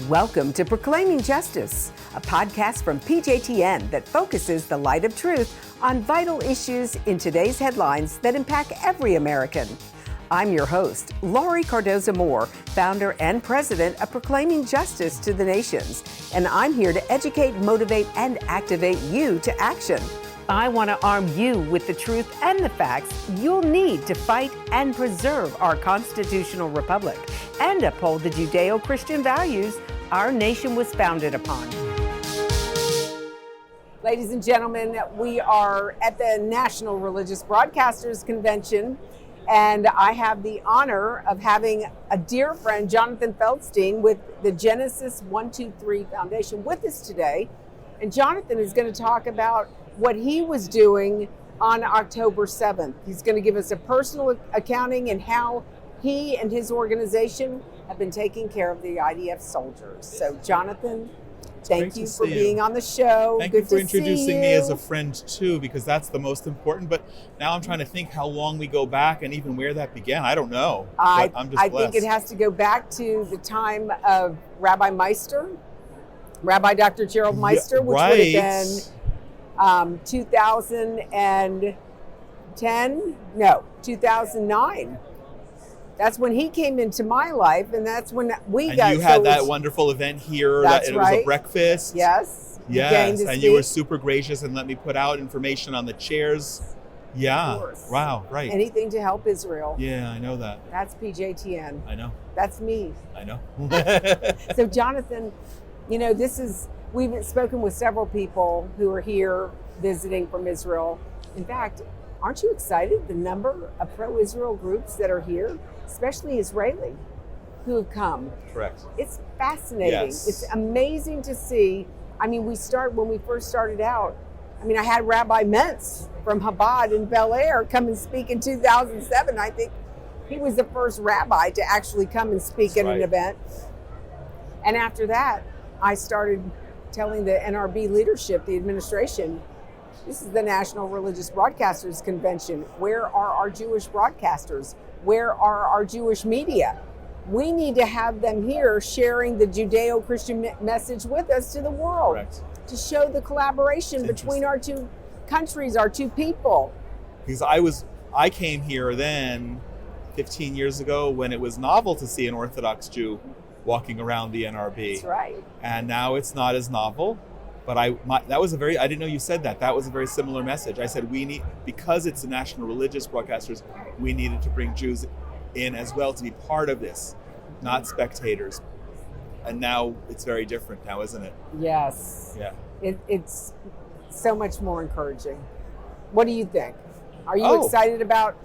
Welcome to Proclaiming Justice, a podcast from PJTN that focuses the light of truth on vital issues in today's headlines that impact every American. I'm your host, Laurie Cardoza-Moore, founder and president of Proclaiming Justice to the Nations, and I'm here to educate, motivate, and activate you to action. I want to arm you with the truth and the facts you'll need to fight and preserve our constitutional republic and uphold the Judeo-Christian values our nation was founded upon. Ladies and gentlemen, we are at the National Religious Broadcasters Convention, and I have the honor of having a dear friend, Jonathan Feldstein, with the Genesis 123 Foundation with us today. And Jonathan is going to talk about what he was doing on October 7th. He's going to give us a personal accounting and how he and his organization have been taking care of the IDF soldiers. So Jonathan, thank you for being on the show. Thank you for introducing me as a friend too, because that's the most important. But now I'm trying to think how long we go back and even where that began. I don't know. I'm just I think it has to go back to the time of Rabbi Meister, Rabbi Dr. Gerald Meister, which would have been 2009. That's when he came into my life, and that's when we got. You had that wonderful event here. That's right. It was a breakfast. Yes. Yes, and you were super gracious and let me put out information on the chairs. Yeah. Of course. Wow. Right. Anything to help Israel. Yeah, I know that. That's PJTN. I know. That's me. I know. So Jonathan, we've spoken with several people who are here visiting from Israel. In fact, aren't you excited the number of pro-Israel groups that are here, especially Israeli, who have come? Correct. It's fascinating. Yes. It's amazing to see. I mean, when we first started out, I had Rabbi Mentz from Chabad in Bel Air come and speak in 2007. I think he was the first rabbi to actually come and speak at an event. And after that, I started telling the NRB leadership, the administration, this is the National Religious Broadcasters Convention. Where are our Jewish broadcasters? Where are our Jewish media? We need to have them here sharing the Judeo-Christian message with us to the world. Correct. To show the collaboration between our two countries, our two people. Because I came here then 15 years ago when it was novel to see an Orthodox Jew walking around the NRB. That's right. And now it's not as novel. But I didn't know you said that. That was a very similar message. I said because it's the National Religious Broadcasters, we needed to bring Jews in as well to be part of this, not spectators. And now it's very different now, isn't it? Yes. Yeah. It's so much more encouraging. What do you think? Are you excited about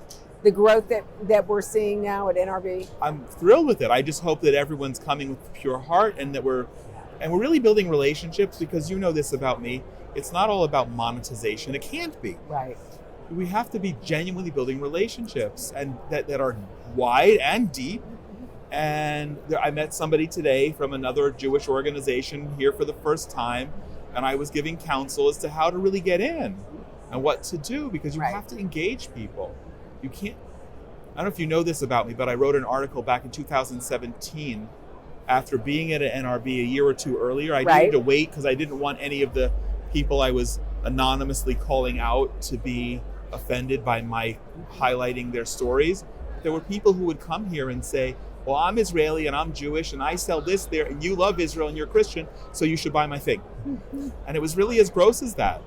the growth that we're seeing now at NRB? I'm thrilled with it. I just hope that everyone's coming with a pure heart and that we're really building relationships, because you know this about me. It's not all about monetization. It can't be. Right. We have to be genuinely building relationships and that are wide and deep. And I met somebody today from another Jewish organization here for the first time, and I was giving counsel as to how to really get in and what to do, because you have to engage people. You can't. I don't know if you know this about me, but I wrote an article back in 2017 after being at an NRB a year or two earlier. I needed to wait because I didn't want any of the people I was anonymously calling out to be offended by my highlighting their stories. There were people who would come here and say, well, I'm Israeli and I'm Jewish and I sell this there and you love Israel and you're Christian, so you should buy my thing. And it was really as gross as that.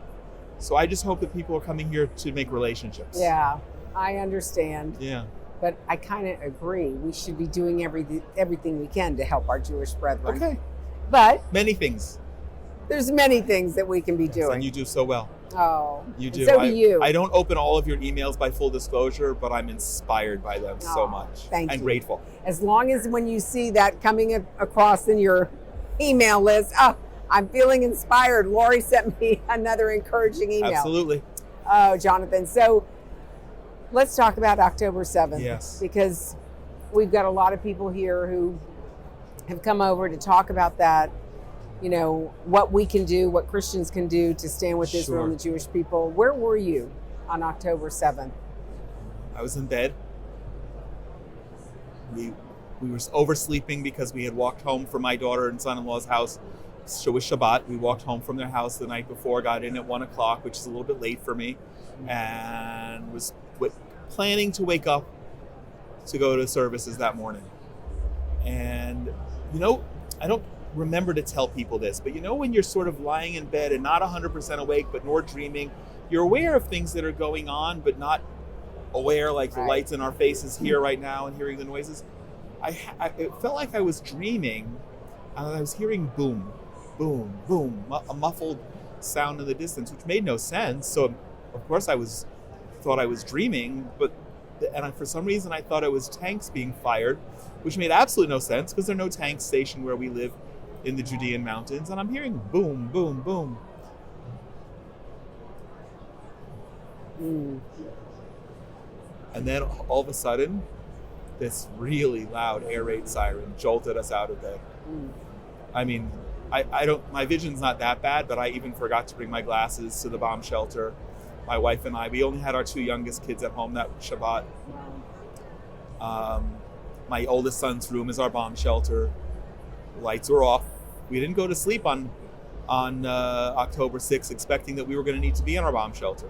So I just hope that people are coming here to make relationships. Yeah, I understand. Yeah. But I kind of agree. We should be doing everything we can to help our Jewish brethren. Okay. But many things. There's many things that we can be doing. And you do so well. Oh, you do. So do you. I don't open all of your emails by full disclosure, but I'm inspired by them so much. Thank you. And grateful. As long as when you see that coming across in your email list, I'm feeling inspired. Lori sent me another encouraging email. Absolutely. Oh, Jonathan. So let's talk about October 7th. Yes. Because we've got a lot of people here who have come over to talk about that. You know, what we can do, what Christians can do to stand with Israel and the Jewish people. Where were you on October 7th? I was in bed. We were oversleeping because we had walked home from my daughter and son-in-law's house. So it was Shabbat. We walked home from their house the night before, got in at 1 o'clock, which is a little bit late for me, and was planning to wake up to go to services that morning. And, I don't remember to tell people this, but when you're sort of lying in bed and not 100% awake, but nor dreaming, you're aware of things that are going on, but not aware, like the lights in our faces here right now and hearing the noises. It felt like I was dreaming, and I was hearing boom, boom, boom, a muffled sound in the distance, which made no sense. So, of course, thought I was dreaming, and for some reason I thought it was tanks being fired, which made absolutely no sense because there are no tanks stationed where we live in the Judean mountains, and I'm hearing boom, boom, boom. And then all of a sudden, this really loud air raid siren jolted us out of bed. I mean, my vision's not that bad, but I even forgot to bring my glasses to the bomb shelter. My wife and I, we only had our 2 youngest kids at home that Shabbat. My oldest son's room is our bomb shelter. Lights were off. We didn't go to sleep on October 6th expecting that we were going to need to be in our bomb shelter.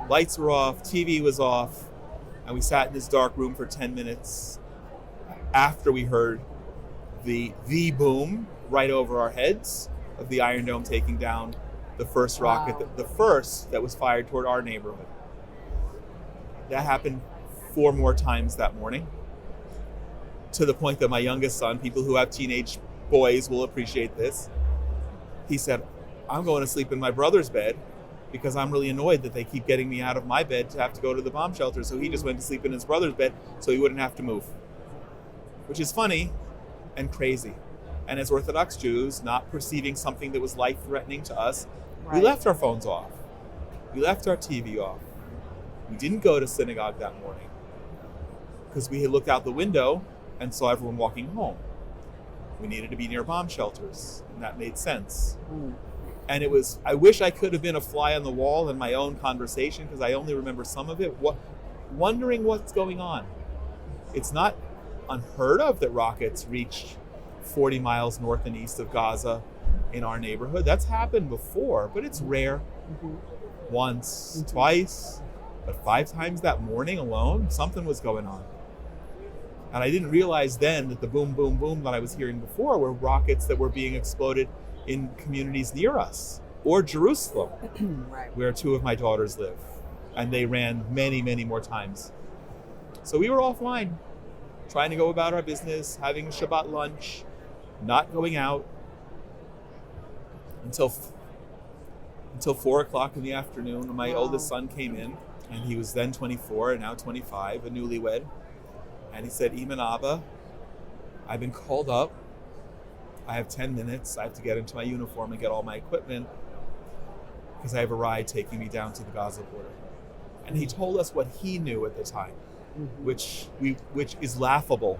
Lights were off, TV was off, and we sat in this dark room for 10 minutes after we heard the boom right over our heads of the Iron Dome taking down the first rocket, the first that was fired toward our neighborhood. That happened 4 more times that morning, to the point that my youngest son, people who have teenage boys will appreciate this, he said, I'm going to sleep in my brother's bed because I'm really annoyed that they keep getting me out of my bed to have to go to the bomb shelter. So he just went to sleep in his brother's bed so he wouldn't have to move, which is funny and crazy. And as Orthodox Jews, not perceiving something that was life-threatening to us, we left our phones off. We left our TV off. We didn't go to synagogue that morning because we had looked out the window and saw everyone walking home. We needed to be near bomb shelters, and that made sense. And I wish I could have been a fly on the wall in my own conversation because I only remember some of it, wondering what's going on. It's not unheard of that rockets reach 40 miles north and east of Gaza in our neighborhood. That's happened before, but it's rare. Once, twice, but 5 times that morning alone, something was going on. And I didn't realize then that the boom, boom, boom that I was hearing before were rockets that were being exploded in communities near us, or Jerusalem, where 2 of my daughters live. And they ran many, many more times. So we were offline, trying to go about our business, having Shabbat lunch, not going out until 4 o'clock in the afternoon when my oldest son came in, and he was then 24 and now 25, a newlywed. And he said, Iman Abba, I've been called up. I have 10 minutes. I have to get into my uniform and get all my equipment because I have a ride taking me down to the Gaza border. And he told us what he knew at the time, which is laughable,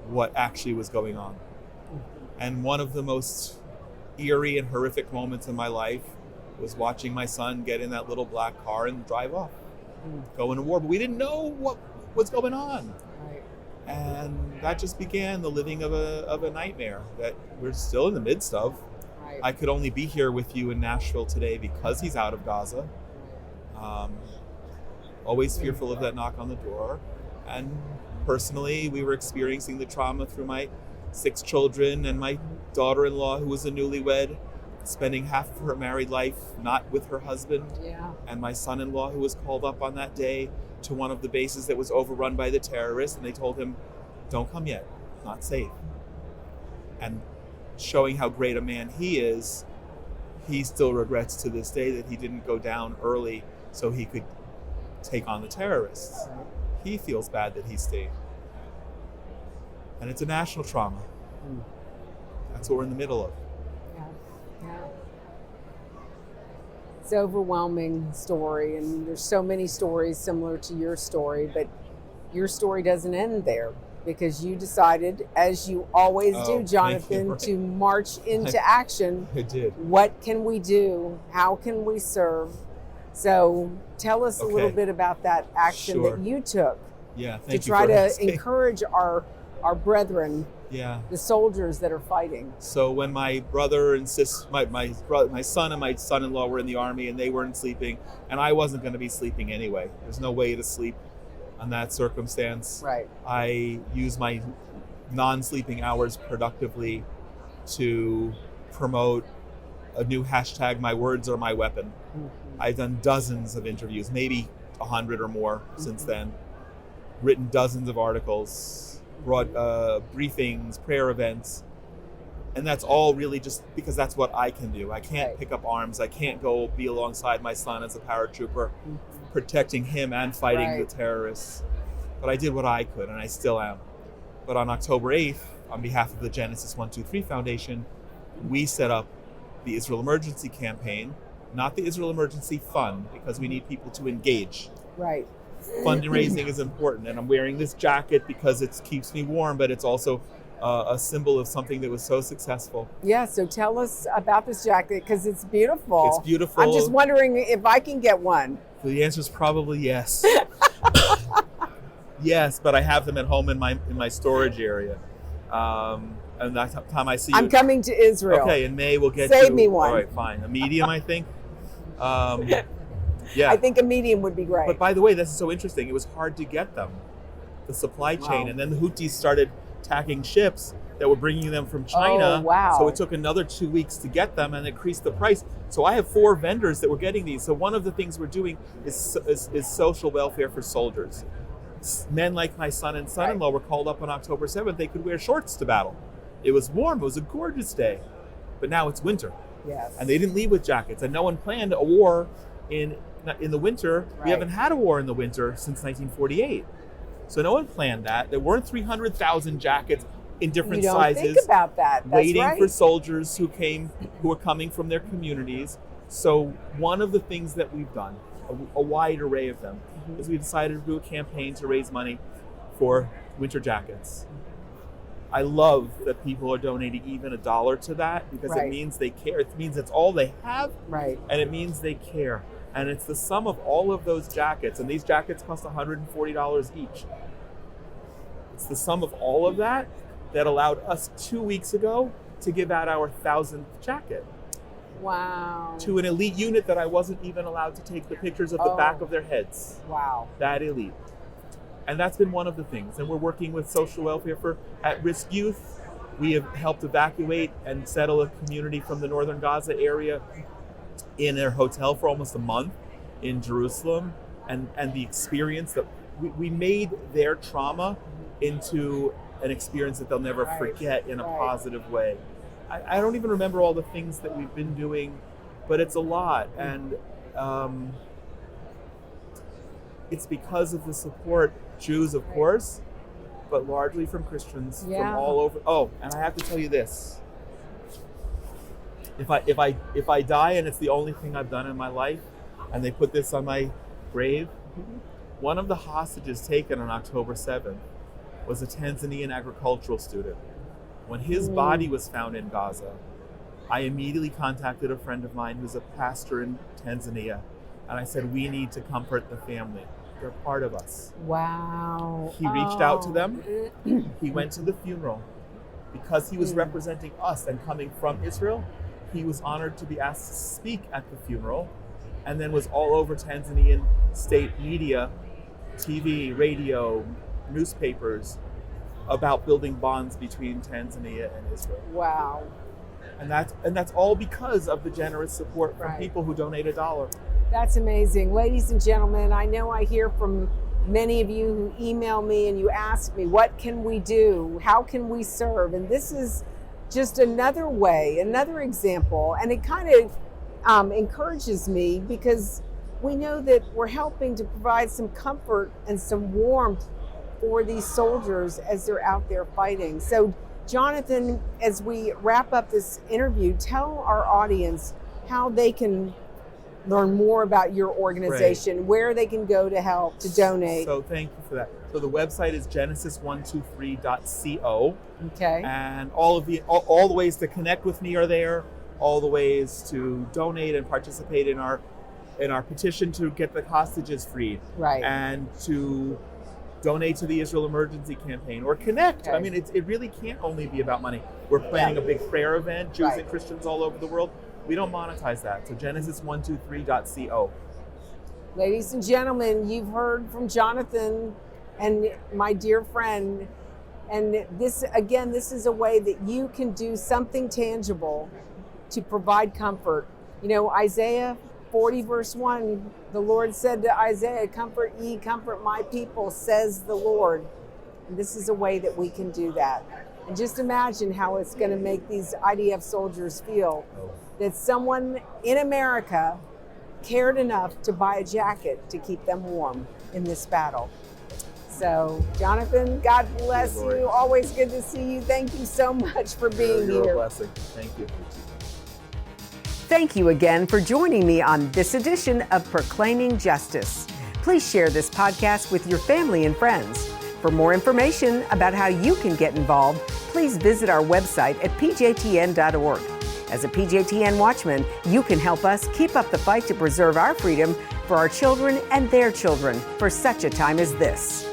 what actually was going on. And one of the most eerie and horrific moments in my life was watching my son get in that little black car and drive off, go into war. But we didn't know what was going on. And that just began the living of a nightmare that we're still in the midst of. I could only be here with you in Nashville today because he's out of Gaza. Always fearful of that knock on the door. And personally, we were experiencing the trauma through my 6 children and my daughter-in-law, who was a newlywed, spending half of her married life not with her husband. And my son-in-law, who was called up on that day to one of the bases that was overrun by the terrorists, and they told him, don't come yet, not safe. And showing how great a man he is, he still regrets to this day that he didn't go down early so he could take on the terrorists. He feels bad that he stayed. And it's a national trauma. That's what we're in the middle of. It's an overwhelming story, and there's so many stories similar to your story, but your story doesn't end there because you decided, as you always do, Jonathan, to march into action. I did. What can we do? How can we serve? So tell us a little bit about that action that you took Yeah, to thank you try for to asking. encourage our brethren, Yeah. the soldiers that are fighting. So when my brother and my son and my son-in-law were in the army and they weren't sleeping, and I wasn't going to be sleeping anyway. There's no way to sleep on that circumstance. Right. I use my non-sleeping hours productively to promote a new hashtag, my words are my weapon. Mm-hmm. I've done dozens of interviews, maybe 100 or more since then, written dozens of articles, brought briefings, prayer events, and that's all really just because that's what I can do. I can't pick up arms. I can't go be alongside my son as a paratrooper, protecting him and fighting the terrorists. But I did what I could, and I still am. But on October 8th, on behalf of the Genesis 123 Foundation, we set up the Israel Emergency Campaign, not the Israel Emergency Fund, because we need people to engage. Right. Fundraising is important, and I'm wearing this jacket because it keeps me warm, but it's also a symbol of something that was so successful. Yeah, so tell us about this jacket, because it's beautiful. It's beautiful. I'm just wondering if I can get one. The answer is probably yes. Yes, but I have them at home in my storage area. And that time I see you. I'm coming to Israel. Okay, in May we'll get Save you. me one. All right, fine. A medium, I think. Yeah. I think a medium would be great. But by the way, this is so interesting. It was hard to get them, the supply chain, and then the Houthis started attacking ships that were bringing them from China. Oh, wow. So it took another 2 weeks to get them and increased the price. So I have 4 vendors that were getting these. So one of the things we're doing is social welfare for soldiers. Men like my son and son-in-law were called up on October 7th. They could wear shorts to battle. It was warm. It was a gorgeous day. But now it's winter. Yes. And they didn't leave with jackets. And no one planned a war in the winter. We haven't had a war in the winter since 1948. So no one planned that. There weren't 300,000 jackets in different sizes. Think about that. That's waiting for soldiers who were coming from their communities. So one of the things that we've done, a wide array of them, is we decided to do a campaign to raise money for winter jackets. I love that people are donating even $1 to that, because it means they care. It means it's all they have, and it means they care. And it's the sum of all of those jackets, and these jackets cost $140 each. It's the sum of all of that allowed us 2 weeks ago to give out our 1,000th jacket. Wow. To an elite unit that I wasn't even allowed to take the pictures of the back of their heads. Wow. That elite. And that's been one of the things. And we're working with social welfare for at-risk youth. We have helped evacuate and settle a community from the northern Gaza area in their hotel for almost a month in Jerusalem. And the experience that we made their trauma into an experience that they'll never forget in a positive way. I don't even remember all the things that we've been doing, but it's a lot. And it's because of the support, Jews, of course, but largely from Christians from all over. Oh, and I have to tell you this. If I die and it's the only thing I've done in my life, and they put this on my grave, one of the hostages taken on October 7th was a Tanzanian agricultural student. When his body was found in Gaza, I immediately contacted a friend of mine who's a pastor in Tanzania, and I said, we need to comfort the family. They're part of us. Wow. He reached out to them. He went to the funeral. Because he was representing us and coming from Israel, he was honored to be asked to speak at the funeral, and then was all over Tanzanian state media, TV, radio, newspapers, about building bonds between Tanzania and Israel. Wow. And that's all because of the generous support from people who donate $1. That's amazing. Ladies and gentlemen, I know I hear from many of you who email me and you ask me, what can we do? How can we serve? And this is just another way, another example. And it kind of encourages me, because we know that we're helping to provide some comfort and some warmth for these soldiers as they're out there fighting. So, Jonathan, as we wrap up this interview, tell our audience how they can learn more about your organization, where they can go to help, to donate. So thank you for that. So the website is genesis123.co. Okay. And all the ways to connect with me are there. All the ways to donate and participate in our petition to get the hostages freed. Right. And to donate to the Israel Emergency Campaign, or connect. Okay. I mean, it really can't only be about money. We're planning a big prayer event, Jews and Christians all over the world. We don't monetize that. So Genesis123.co. Ladies and gentlemen, you've heard from Jonathan and my dear friend. And this is a way that you can do something tangible to provide comfort. You know, Isaiah 40 verse 1, the Lord said to Isaiah, "Comfort ye, comfort my people, says the Lord." And this is a way that we can do that. And just imagine how it's going to make these IDF soldiers feel that someone in America cared enough to buy a jacket to keep them warm in this battle. So, Jonathan, God bless you. Always good to see you. Thank you so much for being You're here. a blessing. Thank you. Thank you again for joining me on this edition of Proclaiming Justice. Please share this podcast with your family and friends. For more information about how you can get involved, please visit our website at pjtn.org. As a PJTN Watchman, you can help us keep up the fight to preserve our freedom for our children and their children for such a time as this.